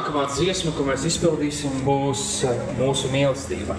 nākamā dziesma, ko mēs izpildīsim, būs mūsu mīlestība.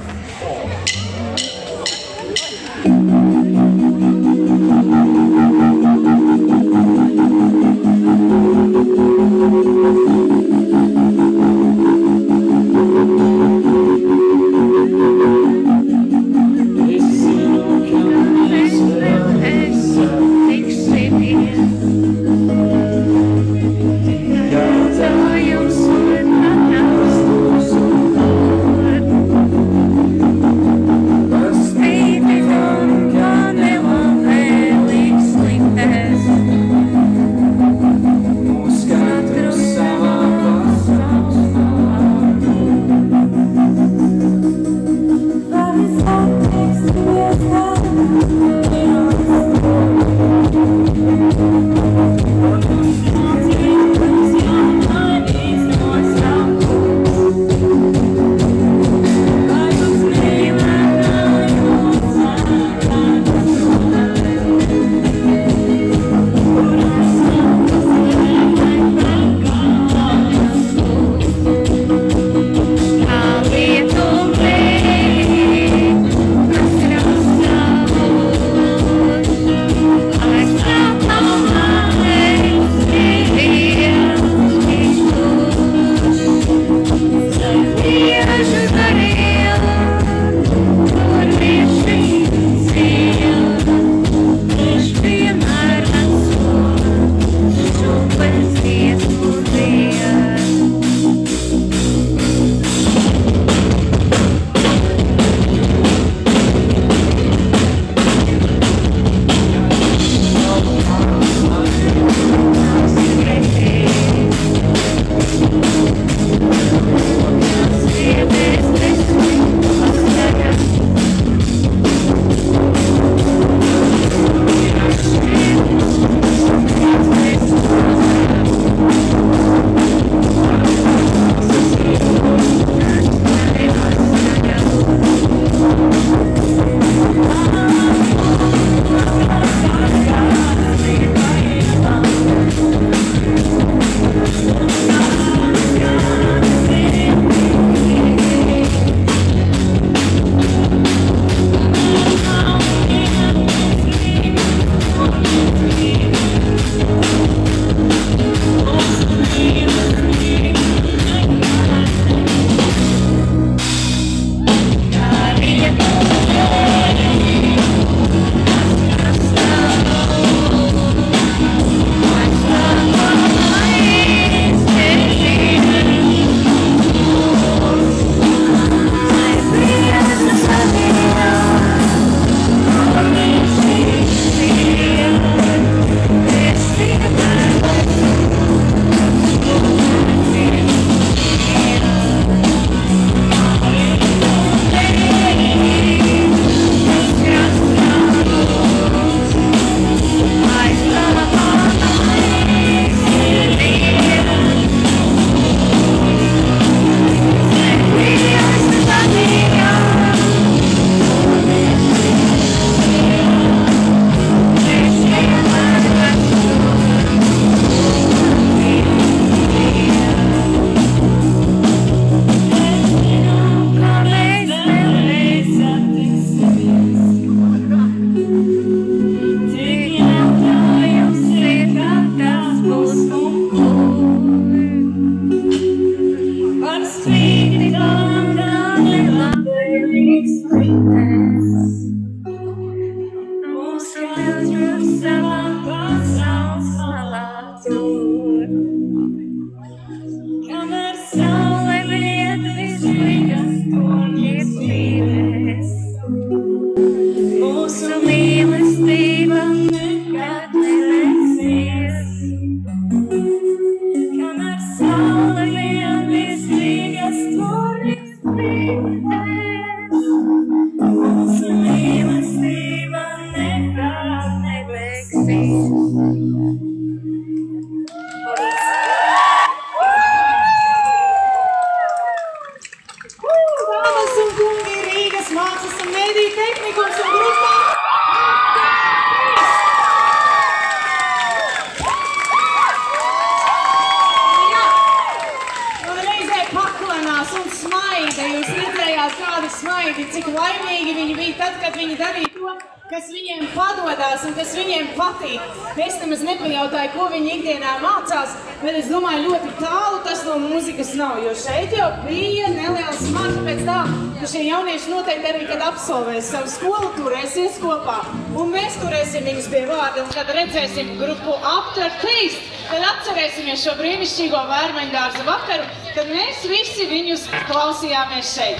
paklanās un smaida. Jūs redzējāt, kādi smaidi, cik laimīgi viņi bija tad, kad viņi darīja to, kas viņiem padodās un kas viņiem patīk. Es nemaz nepajautāju, ko viņi ikdienā mācās, bet es domāju, ļoti tālu tas no mūzikas nav, jo šeit jau bija neliels marķi pēc tā, ka šie jaunieši noteikti arī, kad absolvēs savu skolu, turēsies kopā. Un mēs turēsim viņus pie vārda, un kad redzēsim grupu After Taste, tad atcerēsimies šo brīnišķīgo Vērmeņdārza vakaru, kad mēs visi viņus klausījāmies šeit.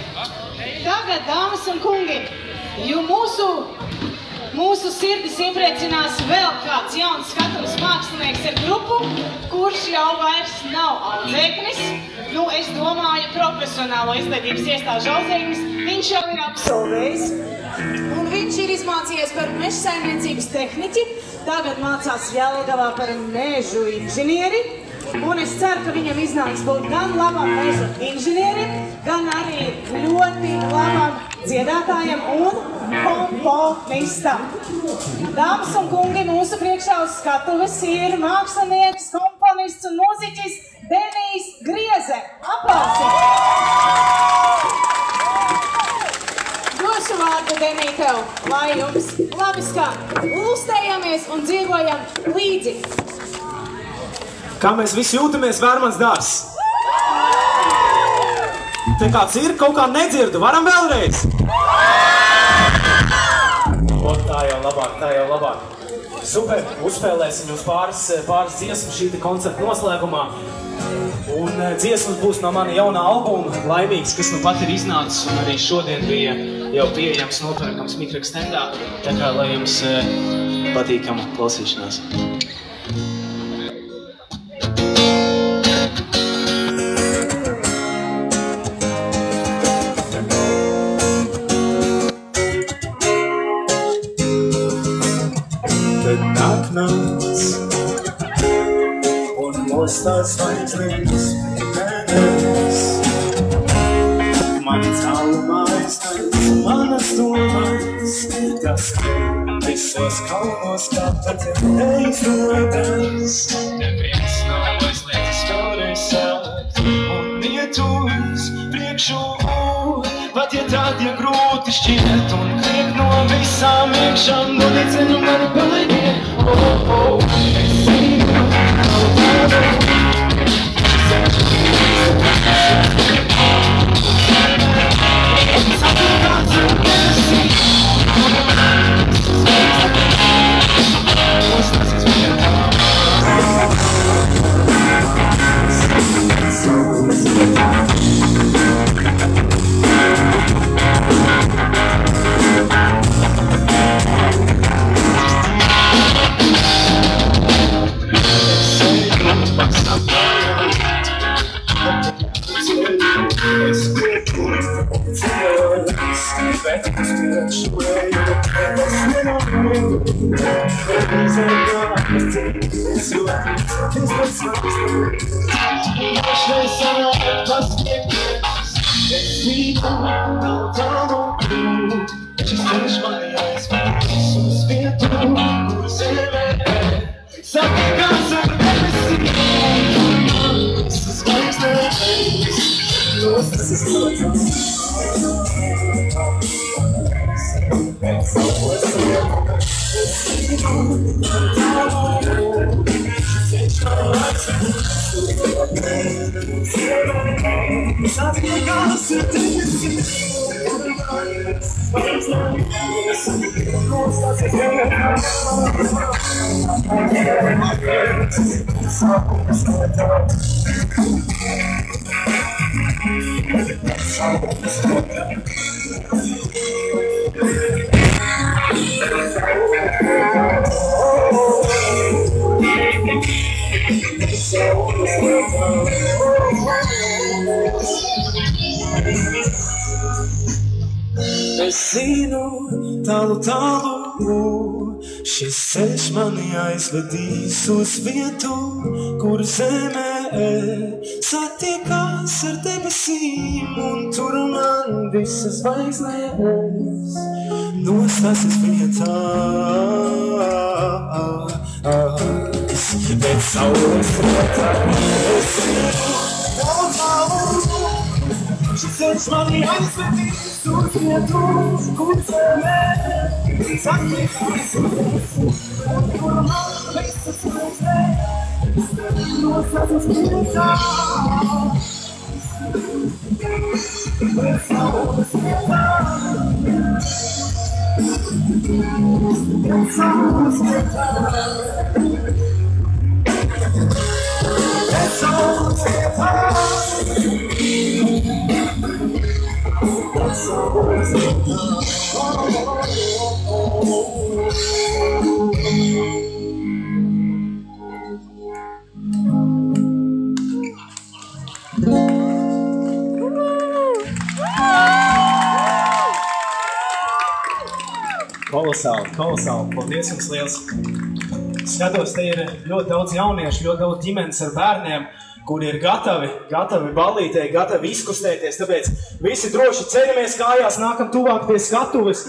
Tagad, dāmas un kungi, jo mūsu sirdis iepriecinās vēl kāds jauns skatuves mākslinieks ar grupu, kurš jau vairs nav audzēknis. Nu, es domāju, profesionālo izglītības iestāžu audzēknis, viņš jau ir absolvējis. Un viņš ir izmācījies par mežsaimniecības tehniķi, tagad mācās Jelgavā par mežu inženieri. Un es ceru, ka viņam iznāks būt gan labam meža inženierim, gan arī ļoti labam dziedātājam un komponistam. Dāmas un kungi, mūsu priekšā uz skatuves ir mākslinieks, komponists un mūziķis Denijs Grieze. Aplausi! Došu vārdu, Denij, tev, lai jums labi skan. Lūstējamies un dzīvojam līdzi. Kā mēs visi jūtamies Vērmansdārs? Te kāds ir? Kaut kā nedzirdu. Varam vēlreiz? O, tā jau labāk. Super, uzspēlēsim jums pāris dziesmu šī koncerta noslēgumā. Un dziesmas būs no mana jaunā albuma Laimīgs, kas nu pat ir iznācis un arī šodien bija jau pieejams nopērkams mikroekstendā. Tā kā lai jums patīkama klausīšanās. Tās zvaigznes mēnes, mani caurumā aiztais, manas domas, tas visos kaunos kāpēc neizdodas. Neviens nav aizlietas vēlreiz sākt un iet uz priekšu, pat ja tad, ja grūti šķiet un kliek no visām iekšām, dodiet ceļu mani palaidiet. Es zinu, es zinu, tālu, šis ceļš mani aizvedīs uz vietu, kur zemē satiekās ar debesīm, un tur man visas zvaigznēs nostāsies vietā. Bet saules rotā es zinu, tālu, Ceļš mani aizvedīs uz vietu, kur zemē saknes visas, un kur man visas vajadzē, no savas priecā. Bez savas vietā, bez savas vietā, bez savas vietā. Kolosāli, kolosāli. Paldies jums liels. Skatos, te ir ļoti daudz jauniešu, ļoti daudz ģimenes ar bērniem, kuri ir gatavi ballītei, gatavi izkustēties. Tāpēc visi droši ceļamies kājās, nākam tuvāk pie skatuves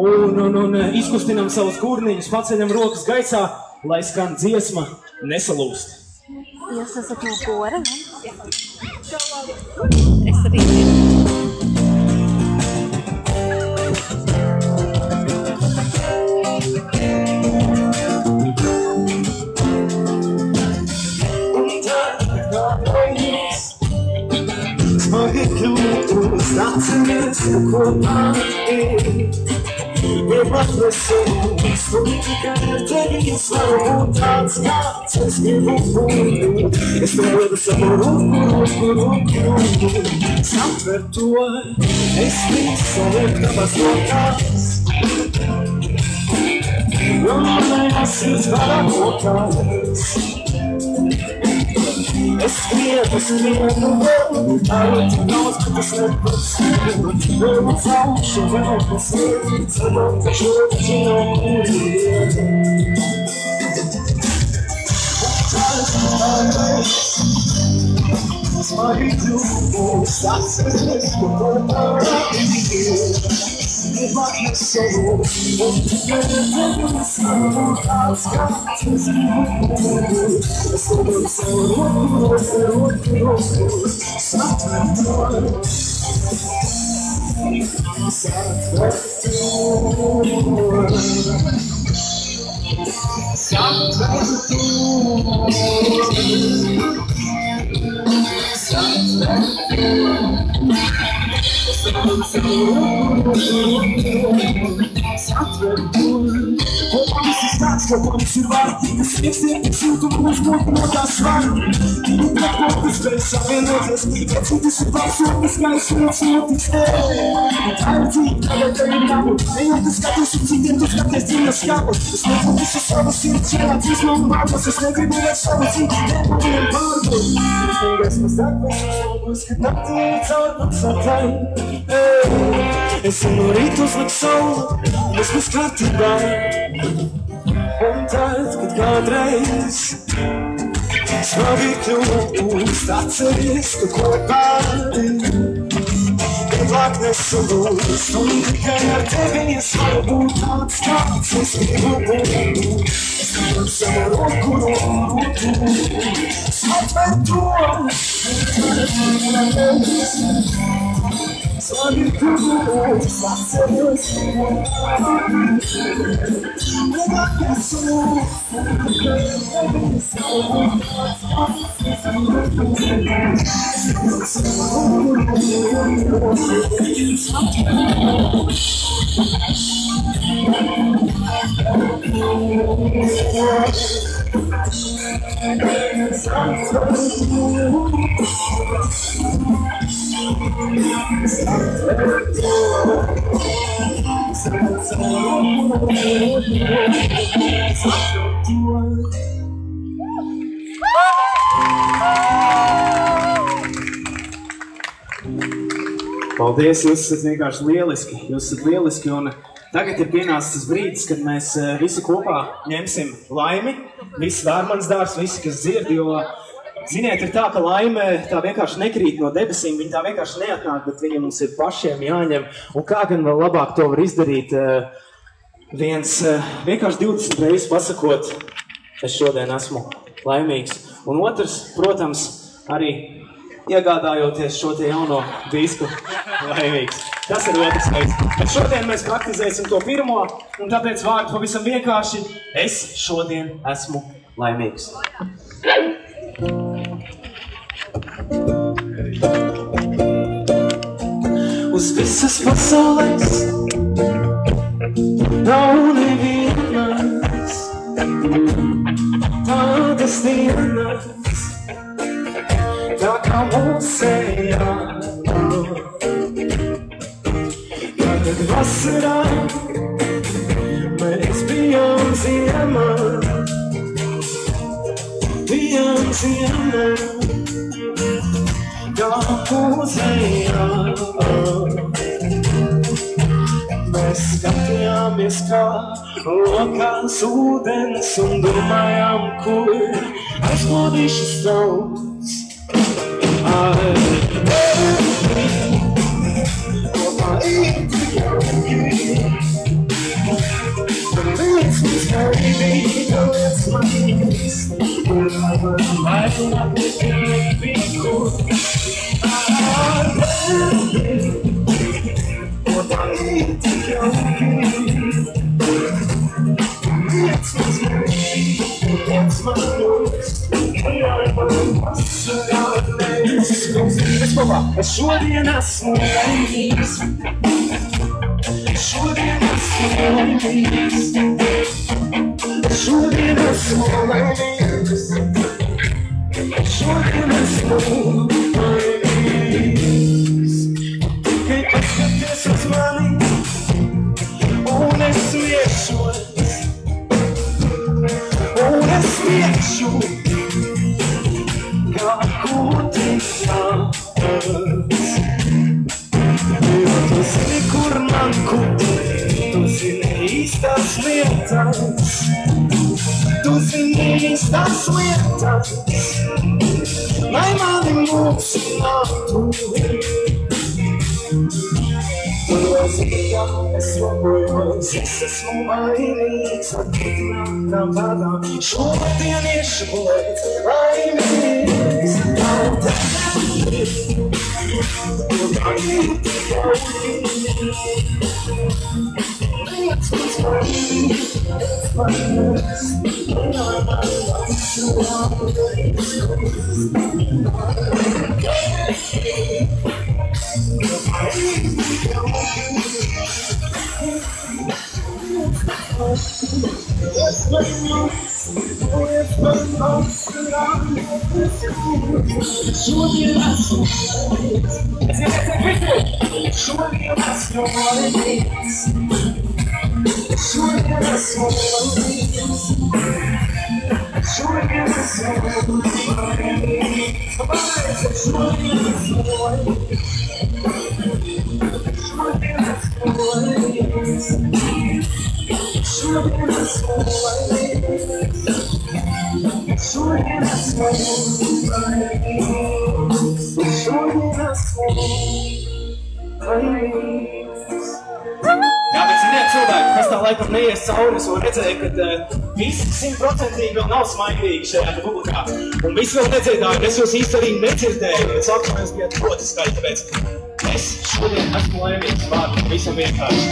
un izkustinam savus gurniņus, paceļam rokas gaisā, lai skan dziesma Nesalūst. Jūs esat no kora, ne? Es arī zinu. Smagi kļūs, atceries, ko pati Iemācies savus, un tikai ar tevi es varu būt tāds kāds, es gribu būt. Es nevaru savu roku, sapver to, es visu liekavas no tās. Un man sirds vairāk no tās. Es skrienu vēl, ar tik daudz, bet es nepaspēju. Vēl cauršu, vēl pasēju, ceļam, ka šodien no kuriem. Smagi kļūs, atceries, ko pārādi Iemācies savus, un tikai ar tevi es varu tāds kāds, es gribu būt. Es nevaru savu roku, sapver to, Kopams ir tāds, kopams ir vārtīgas iekstieties jūtumus būt no tās svaru. Divi pretkopas spēj savienoties, iecītis ir balsotas gaismas notiks te. Tā ir dzīve, tagad te ir jābūt, ejot tu skaties un citiem tu skaties dzīves skāpus. Es nebūtu visu savu sirds, šajā dzīsmā un vārdos, es negribu vairs savu dzīvi, nebūtiem pārbūt. Es pasāk visus lobus, ka naktī caur pasatai. Es no rīta uzliku saulu, es būs kārtībā. Un tad, kad kādreiz smagi kļūst, atceries, ka kopā vieglāk nesalūst. Un tikai ar tevi es varu būt tāds kāds, es gribu būt. Es nevaru savu roku, sapver to. Smagi kļūs, atceries, vieglāk nesalūst. Paldies, jūs esat vienkārši lieliski, un tagad ir pienācis tas brīdis, kad mēs visi kopā ņemsim laimi, visi vērmanas dārs, visi, kas dzird, jo, ziniet, ir tā, ka laime tā vienkārši nekrīt no debesīm, viņa tā vienkārši neatnāk, bet viņa mums ir pašiem jāņem, un kā gan vēl labāk to var izdarīt, viens vienkārši 20 reizes pasakot, es šodien esmu laimīgs, un otrs, protams, arī iegādājoties šo te jauno disku laimīgs. Tas ir otrs veids. Bet šodien mēs praktizēsim to pirmo, un tāpēc vārdu pavisam vienkārši. Es šodien esmu laimīgs. Uz visas pasaules nav nevienas tādas dienas, tā kā mūsējā. Kad vasarā mēs bijām ziemā, kā mūsējā. Mēs skatījāmies, kā lokās ūdens un domājām, kur aizplodīšu saules. Kopā ir jauki, liec mums gaidīt, liec man īsti, vairāk nevienīgu. Kopā ir jauki, liec mums gaidīt, liec man īsti, es šodien esmu laimīgs. Šodien esmu laimīgs. Šodien esmu laimīgs. Šodien esmu laimīgs. Tikai paskaties uz mani un es smiešos. Un es smiešu. Kā kūtīgās. Jo tu zini, kur man kūtīt, tu zini īstās lietas. Tu zini īstās lietas, lai mani mūsinātu. Tu esi, ka es labojos, es esmu vainīgs, atpūtinātām tādām šodien iešu būt laimīgs. Jā, bet ziniet, cilvēki, kas tā laikam neies cauri, es vēl redzēju, ka visi 100% vēl nav smaidīgi šajā publikā. Un visi vēl nedzirdāju, es jūs īsti arī nedzirdēju, bet sākumā jūs bijāt ļoti skaļi, tāpēc es šodien esmu laimīgs vārdu, visam vienkārši.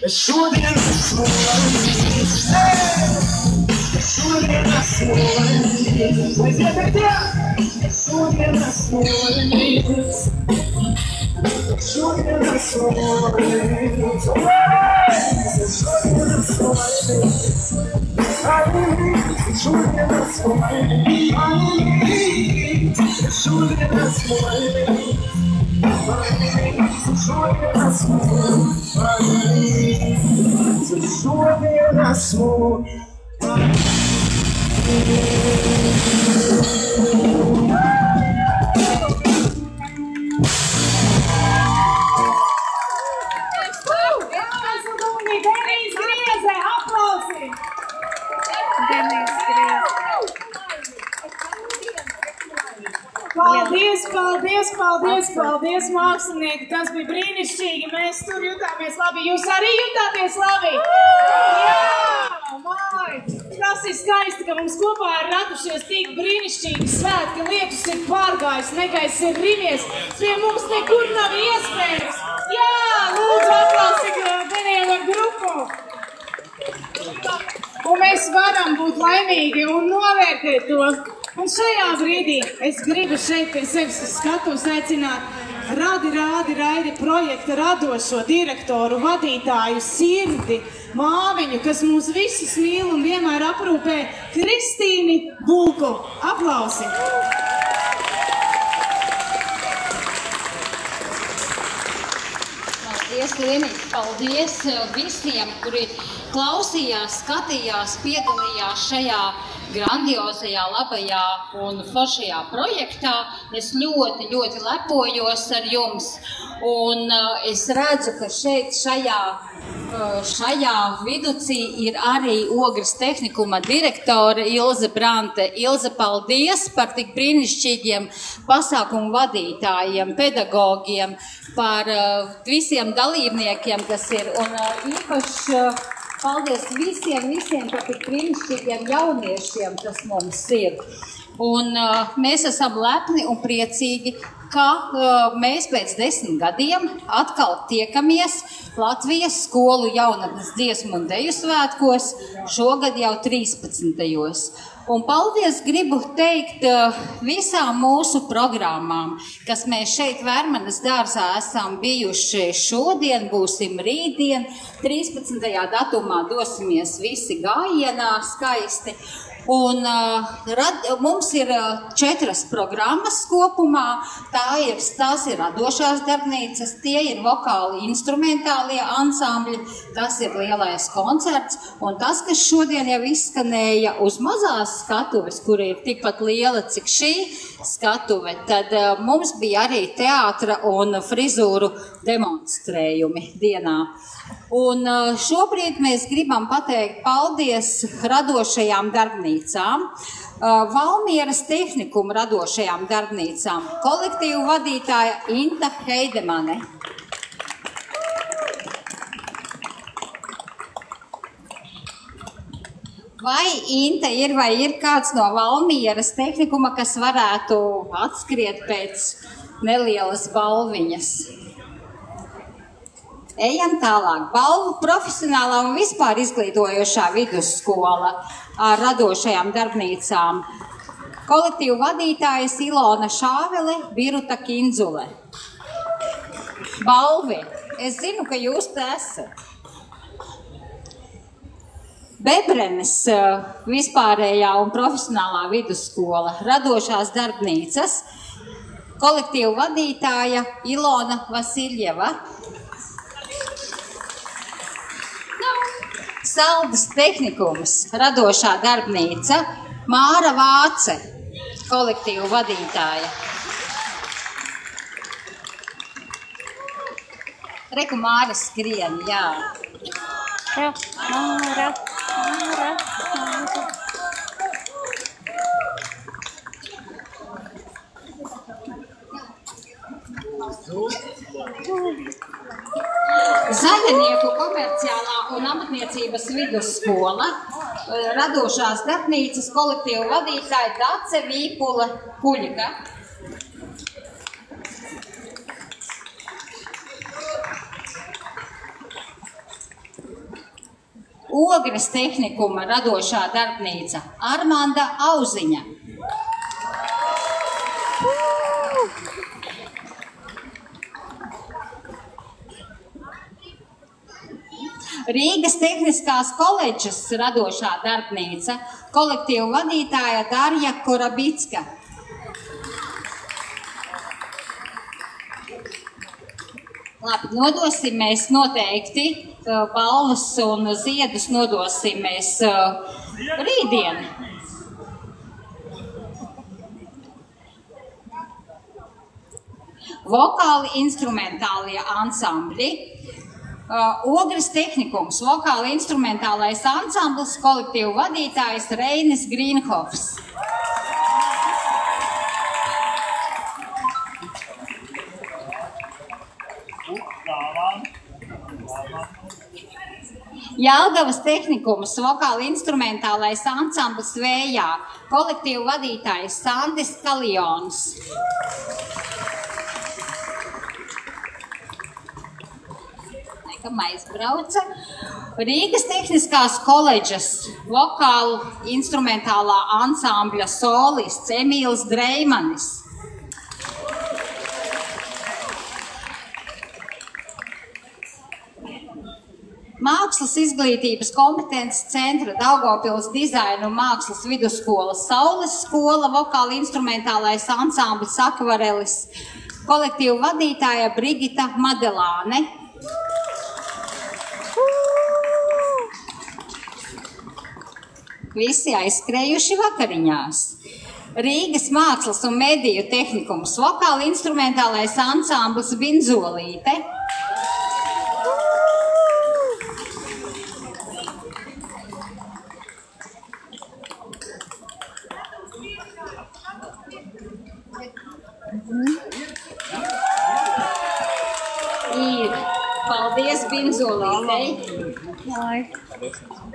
Es šodien esmu laimīgs, es šodien esmu laimīgs, aiziet, es šodien esmu laimīgs. Šodien esmu laimīgs, es šodien esmu laimīgs, šodien esmu laimīgs, es šodien esmu laimīgs, šodien esmu laimīgs, šodien esmu laimīgs. Paldies, paldies, paldies, paldies, mākslinieki. Tas bija brīnišķīgi. Mēs tur jutāmies labi. Jūs arī jutāties labi? Jā, māj! Tas tas ir skaisti, ka mums kopā ir radušies tik brīnišķīgi svētki, lietus ir pārgājis, negaiss ir rimies, pie mums nekur nav iespējas. Jā, lūdzu aplausi Daniela grupu. Un mēs varam būt laimīgi un novērtēt to. Un šajā brīdī es gribu šeit pie sevis uz skatuves aicināt Raidi projekta radošo direktoru, vadītāju, sirdi, māmiņu, kas mūs visus mīl un vienmēr aprūpē, Kristīni Bulku. Aplausi! Paldies, Lienīt! Paldies visiem, kuri klausījās, skatījās, piedalījās šajā grandiozajā, labajā un foršajā projektā. Es ļoti lepojos ar jums. Un es redzu, ka šeit šajā viducī ir arī Ogres tehnikuma direktore Ilze Brante. Ilze, paldies par tik brīnišķīgiem pasākumu vadītājiem, pedagogiem, par visiem dalībniekiem, kas ir. Un īpaši paldies visiem par tik brīnišķīgiem jauniešiem, kas mums ir. Un mēs esam lepni un priecīgi, ka mēs pēc 10 gadiem atkal tiekamies Latvijas skolu jaunatnes dziesmu un deju svētkos, šogad jau 13. Un paldies gribu teikt visām mūsu programmām, kas mēs šeit Vērmanes dārzā esam bijuši šodien, būsim rītdien, 13. datumā dosimies visi gājienā skaisti. Un mums ir 4 programmas kopumā, tās ir radošās darbnīcas, tie ir vokāli instrumentālie ansambļi, tas ir lielais koncerts, un tas, kas šodien jau izskanēja uz mazās skatuves, kur ir tikpat liela, cik šī skatuve, tad mums bija arī teātra un frizūru demonstrējumi dienā. Un šobrīd mēs gribam pateikt paldies radošajām darbnīcām, Valmieras tehnikuma radošajām darbnīcām, kolektīvu vadītāja Inta Heidemane. Vai Inte vai ir kāds no Valmieras tehnikuma, kas varētu atskriet pēc nelielas balviņas? Ejam tālāk. Balvu profesionālā un vispār izglītojošā vidusskola ar radošajām darbnīcām. Kolektīvu vadītājas Ilona Šāvele, Biruta Kindzule. Balvi. Es zinu, ka jūs te esat. Bebrenes vispārējā un profesionālā vidusskola, radošās darbnīcas. Kolektīvu vadītāja Ilona Vasiljeva. Saldas tehnikums, radošā darbnīca, Māra Vāce, kolektīvu vadītāja. Reku Māra skrien, jā. Māra. Zaļanieku komerciālā un amatniecības vidusskola, radošās darbnīcas kolektīvu vadītāja Dace Vīpule Kuļika. Ogres tehnikuma radošā darbnīca Armanda Auziņa. Rīgas tehniskās koledžas radošā darbnīca, kolektīvu vadītāja Darja Korabicka. Labi, nodosim mēs noteikti balvas un ziedus nodosim mēs rītdien. Vokāli instrumentālie ansambļi. Ogres tehnikums, vokāli instrumentālais ansamblis, kolektīvu vadītājs Reinis Grīnhofs. Jelgavas tehnikums, vokāli instrumentālais ansamblis Vējā, kolektīvu vadītājs Sandis Kaljons. Nekam aizbrauca. Rīgas Tehniskās koledžas vokālu instrumentālā ansambļa solists Emīls Dreimanis. Mākslas izglītības kompetences centra Daugavpils dizaina un mākslas vidusskola Saules skola, vokāli instrumentālais ansamblis Akvarelis, kolektīvu vadītāja Brigita Madelāne. Visi aizskrējuši vakariņās. Rīgas mākslas un mediju tehnikums, vokāli instrumentālais ansamblis Binzolīte. Paldies Binzolītei.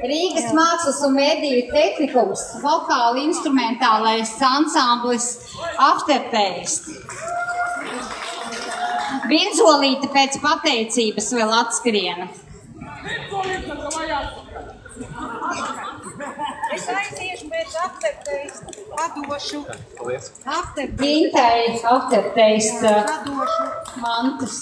Rīgas mākslas un mediju tehnikums, vokāli instrumentālais ansamblis Aftertaste. Binzolīte pēc pateicības vēl atskriena. Es aiziešu pēc Aftertaste, padošu. Gintai Aftertaste mantas.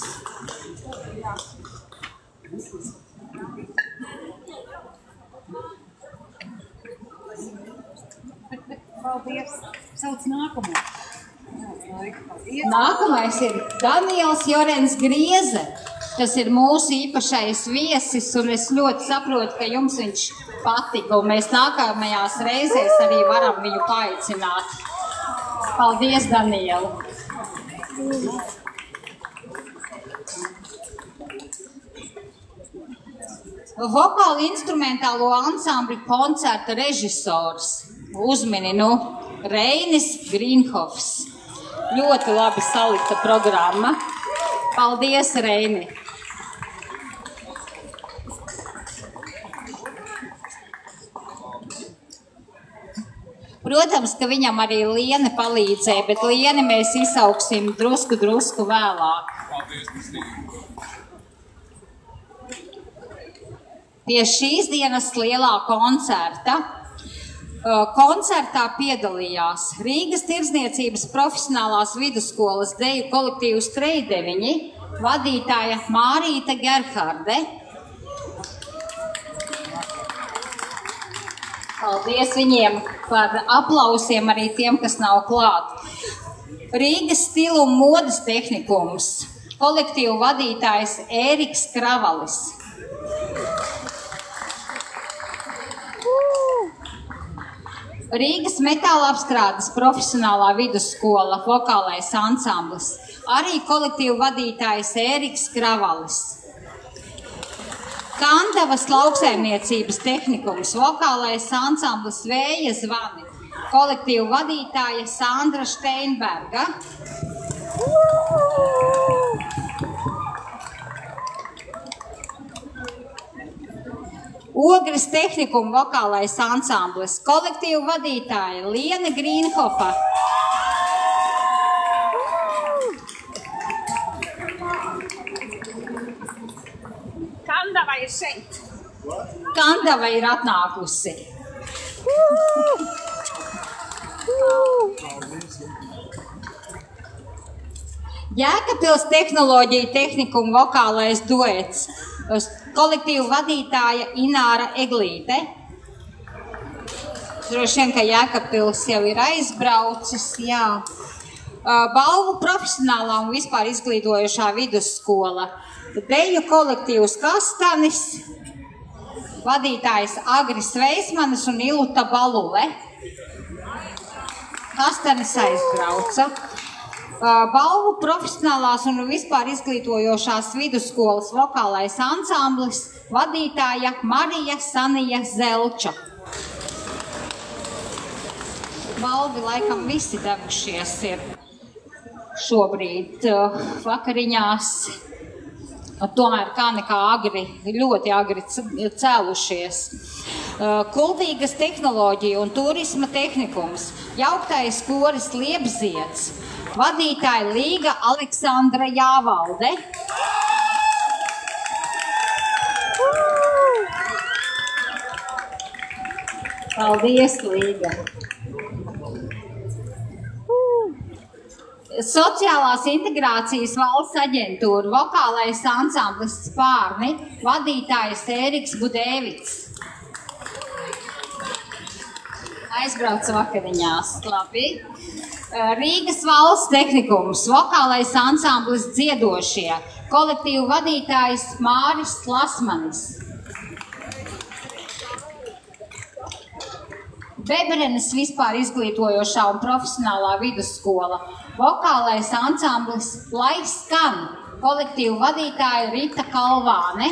Paldies. Sauc nākamo. Nākamais ir Daniels Jorens Grieze. Tas ir mūsu īpašais viesis, un es ļoti saprotu, ka jums viņš patika, un mēs nākamajās reizēs arī varam viņu paaicināt. Paldies, Daniela! Vokāli instrumentālo ansambļu koncerta režisors uzmini, Reinis Grīnhofs. Ļoti labi salikta programma. Paldies, Reini! Protams, ka viņam arī Liene palīdzēja, bet Lieni mēs izsauksim drusku vēlāk. Pie šīs dienas lielā koncertā piedalījās Rīgas Tirdzniecības profesionālās vidusskolas deju kolektīvs Trejdeviņi, vadītāja Mārīta Gerharde. Paldies viņiem par aplausiem, arī tiem, kas nav klāt. Rīgas stilu un modas tehnikums, kolektīvu vadītājs Ēriks Kravalis. Rīgas metāla apstrādes profesionālā vidusskola, vokālais ansamblis, arī kolektīvu vadītājs Ēriks Kravalis. Kandavas lauksaimniecības tehnikums, vokālais ansamblis Vēja zvani, kolektīvu vadītāja Sandra Steinberga. Ogres tehnikuma vokālais ansamblis, kolektīvu vadītāja Liene Grīnhofa. Kandava ir šeit. Kandava ir atnākusi. Jēkabpils tehnoloģija tehnikuma vokālais duets. Kolektīvu vadītāja Ināra Eglīte. Droši vien, ka Jēkabpils jau ir aizbraucis, jā. Balvu profesionālā un vispār izglītojošā vidusskola. Deju kolektīvs Kastanis, vadītājs Agris Veismanis un Iluta Balule. Kastanis aizbrauca. Balvu profesionālās un vispār izglītojošās vidusskolas vokālais ansamblis, vadītāja Marija Sanija Zelča. Balvi laikam visi devušies ir šobrīd vakariņās. tomēr kā nekā agri, ļoti agri cēlušies. Kuldīgas tehnoloģija un turisma tehnikums, jauktais koris Liepzieds, vadītāja Līga Aleksandra Jāvalde. Paldies, Līga! Sociālās integrācijas valsts aģentūra, vokālais ansamblis Spārni, vadītājs Ēriks Budēvits. Aizbrauca vakariņās, labi. Rīgas valsts tehnikums, vokālais ansamblis Dziedošie, kolektīvu vadītājs Māris Lasmanis. Beberenes vispār izglītojošā un profesionālā vidusskola, vokālais ansamblis Lai skan, kolektīvu vadītāja Rita Kalvāne.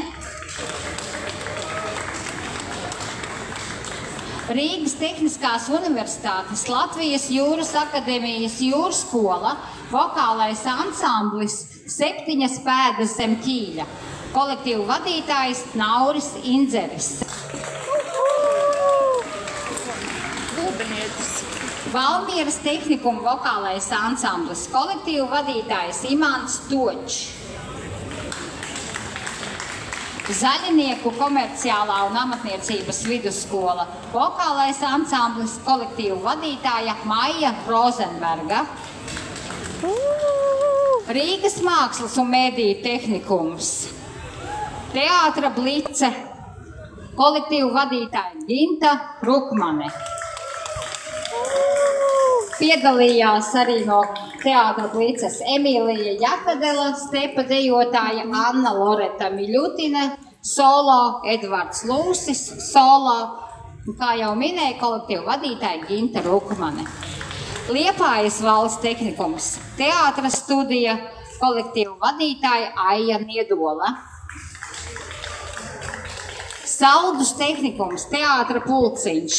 Rīgas Tehniskās universitātes Latvijas Jūras akadēmijas jūras skola, vokālais ansamblis Septiņas pēdas zem ķīļa, kolektīvu vadītājs Nauris Indzeris. Valmieras tehnikuma vokālais ansamblis, kolektīvu vadītājs Imants Točs. Zaļinieku komerciālā un amatniecības vidusskola, vokālais ansamblis, kolektīvu vadītāja Maija Rozenberga. Rīgas mākslas un mediju tehnikums, Teātra Blice, kolektīvu vadītāja Ginta Rukmane. Piedalījās arī no Teātra Blices Emīlija Jakadela, stepa dejotāja Anna Loreta Miļutina, solo Edvards Lūsis, solo, kā jau minēja, kolektīvu vadītāja Ginta Rukmane. Liepājas valsts tehnikums, Teātra studija, kolektīvu vadītāja Aija Niedola. Saldus tehnikums, Teātra pulciņš,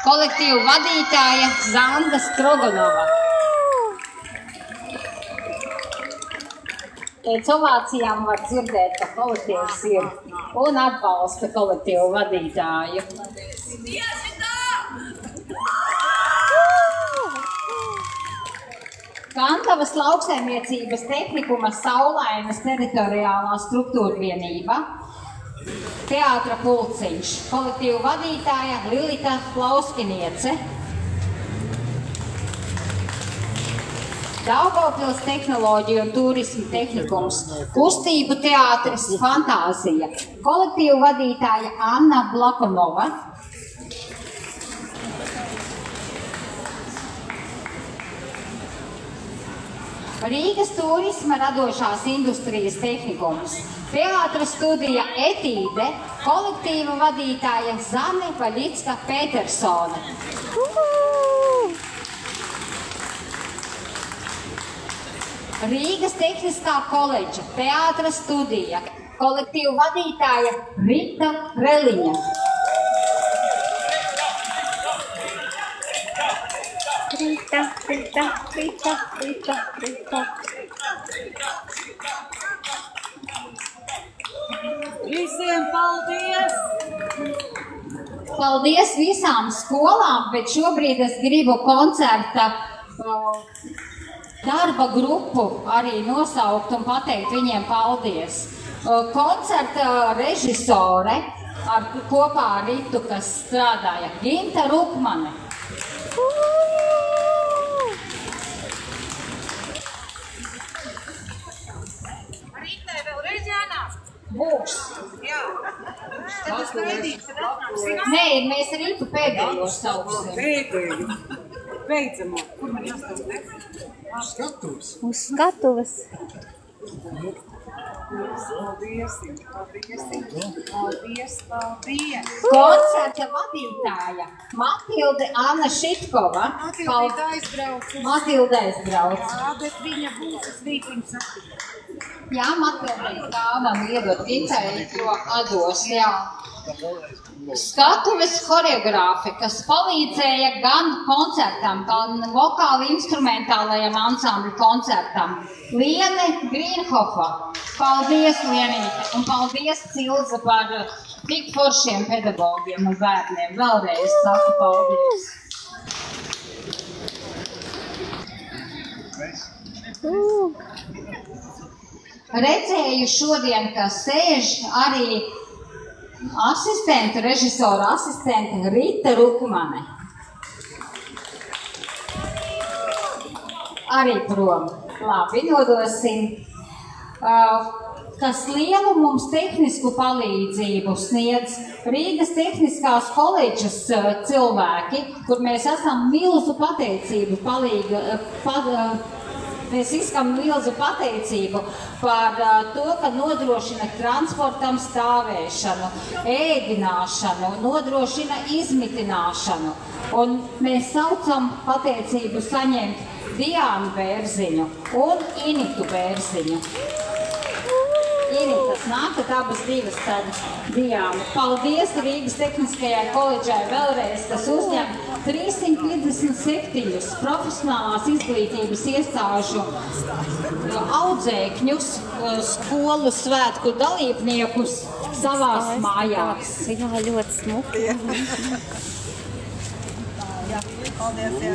kolektīvu vadītāja Zanda Stroganova. Pēc ovācijām var dzirdēt, ka kolektīvs ir un atbalsta kolektīvu vadītāju. Kantavas lauksaimniecības tehnikuma Saulainas teritoriālā struktūra vienība, Teātra pulciņš, kolektīvu vadītāja Lilita Plauskiniece. Daugavpils tehnoloģija un turisma tehnikums, kustību teātris Fantāzija, kolektīvu vadītāja Anna Blakonova. Rīgas turisma radošās industrijas tehnikums, Teātra studija Etīde, kolektīva vadītāja Zane Vaļicka Petersone. Rīgas Tehniskā koledža, Teātra studija, kolektīva vadītāja Rita Reliņa. Rita. Visiem paldies! Paldies visām skolām, bet šobrīd es gribu koncerta darba grupu arī nosaukt un pateikt viņiem paldies. Koncerta režisore kopā ar Ritu, kas strādāja, Ginta Rukmane. Ritai vēlreiz jānāk? Būs. Jā. Tad es gaidīšu, kad atnāks. Nē, mēs Ritu pēdējo sauksim. Pēdējo. Beidzamo. Kur man jāstāv? Uz skatuves. Paldies. Koncerta vadītāja Matilde Anna Šitkova. Matilde aizbrauc. Jā, bet viņa būs uz rītiņu sakti. Jā, Matilde tā man iedot Ritai, jo atdos, jā. Skatuves horeogrāfi, kas palīdzēja gan koncertam, gan vokāli instrumentālajam ansambļu koncertam. Liene Grīnhofa. Paldies, Lienīte, un paldies, Cilze, par tik foršiem pedagogiem un bērniem. Vēlreiz saku paldies. Redzēju šodien, ka sēž arī asistente, režisora asistente Rita Rukmane. Arī prom. Labi, nodosim. Kas lielu mums tehnisku palīdzību sniedz Rīgas Tehniskās koledžas cilvēki, kur mēs esam milzu pateicību Mēs izskam milzu pateicību par to, ka nodrošina transportam stāvēšanu, ēdināšanu, nodrošina izmitināšanu. Un mēs saucam pateicību saņemt Diānu Bērziņu un Initu Bērziņu. Initas nāk, tad abas divas tad Diāna. Paldies Rīgas Tehniskajai koledžai vēlreiz, kas uzņem 357 profesionālās izglītības iestāžu audzēkņus, skolu svētku dalībniekus savās mājās. Jā, ļoti smuki. Jā, paldies, jā.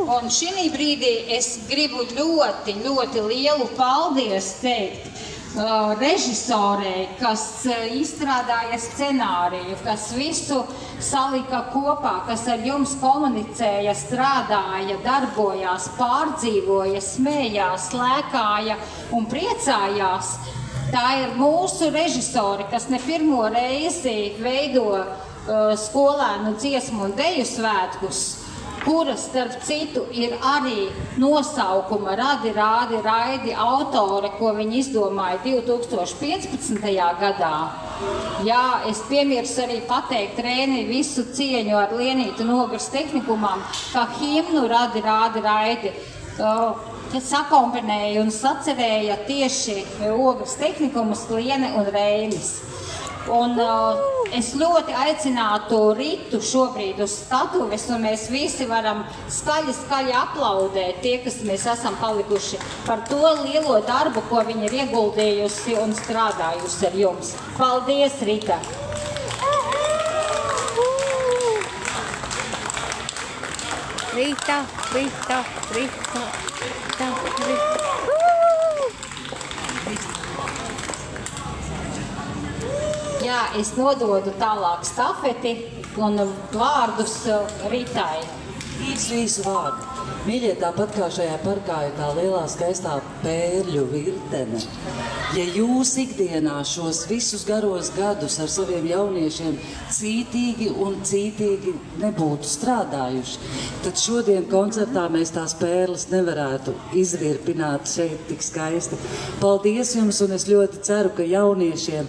Un šī brīdī es gribu ļoti, ļoti lielu paldies teikt režisorei, kas izstrādāja scenāriju, kas visu salika kopā, kas ar jums komunicēja, strādāja, darbojās, pārdzīvoja, smējās, lēkāja un priecājās. Tā ir mūsu režisori, kas ne pirmo reizi veido skolēnu dziesmu un deju svētkus, kuras, starp citu, ir arī nosaukuma Radi, Rādi, Raidi autore, ko viņi izdomāja 2015. gadā. Jā, es piemirsu arī pateikt Rēni visu cieņu ar Lienītu Nogras tehnikumam, kā himnu Radi, Rādi, Raidi sakomponēja un sacerēja tieši Ogras tehnikumus Liene un Reinis. Un es ļoti aicinātu Ritu šobrīd uz skatuves, un mēs visi varam skaļi aplaudēt tie, kas mēs esam palikuši par to lielo darbu, ko viņa ir ieguldījusi un strādājusi ar jums. Paldies, Rita! Rita, Rita, Rita, Rita, Rita. Jā, es nododu tālāk stafeti un vārdus Ritai. Īsu vārdu. Mīļie, tāpat kā šajā parkā ir tā lielā skaistā pērļu virtene. Ja jūs ikdienā šos visus garos gadus ar saviem jauniešiem cītīgi nebūtu strādājuši, tad šodien koncertā mēs tās pērles nevarētu izvirpināt šeit tik skaisti. Paldies jums, un es ļoti ceru, ka jauniešiem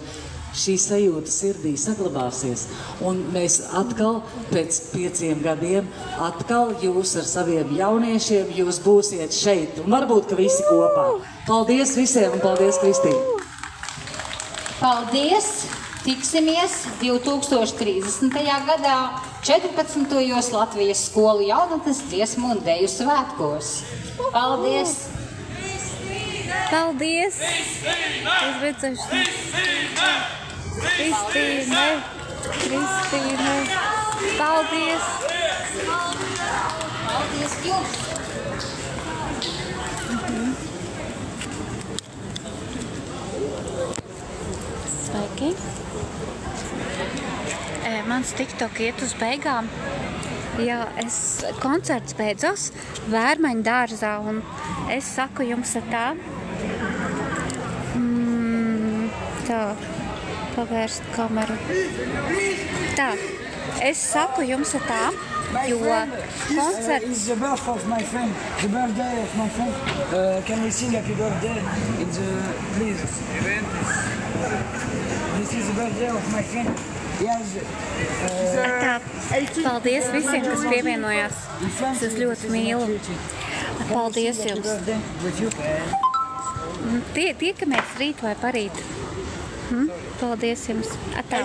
šī sajūta sirdī saglabāsies, un mēs atkal pēc 5 gadiem, atkal jūs ar saviem jauniešiem, jūs būsiet šeit, un varbūt, ka visi kopā. Paldies visiem, un paldies, Kristīna! Paldies! Tiksimies 2030. gadā 14. Latvijas skolu jaunatnes dziesmu un deju svētkos. Paldies! Paldies! Kristīne! Kristīne! Paldies! Paldies jums! Sveiki! Mans TikTok iet uz beigām. Jā, koncerts beidzos Vērmaņu dārzā, un es saku jums tā. Tā, pavērst kameru. Tā, es saku jums tā, jo koncerts... It's the birthday of my friend. The birthday of my friend. Can we sing happy birthday in the... Please. This is the birthday of my friend. Yes. Tā, paldies visiem, kas pievienojās. Es jūs ļoti mīlu. Paldies jums. Tiekamies rīt vai parīt. Paldies jums. Atā.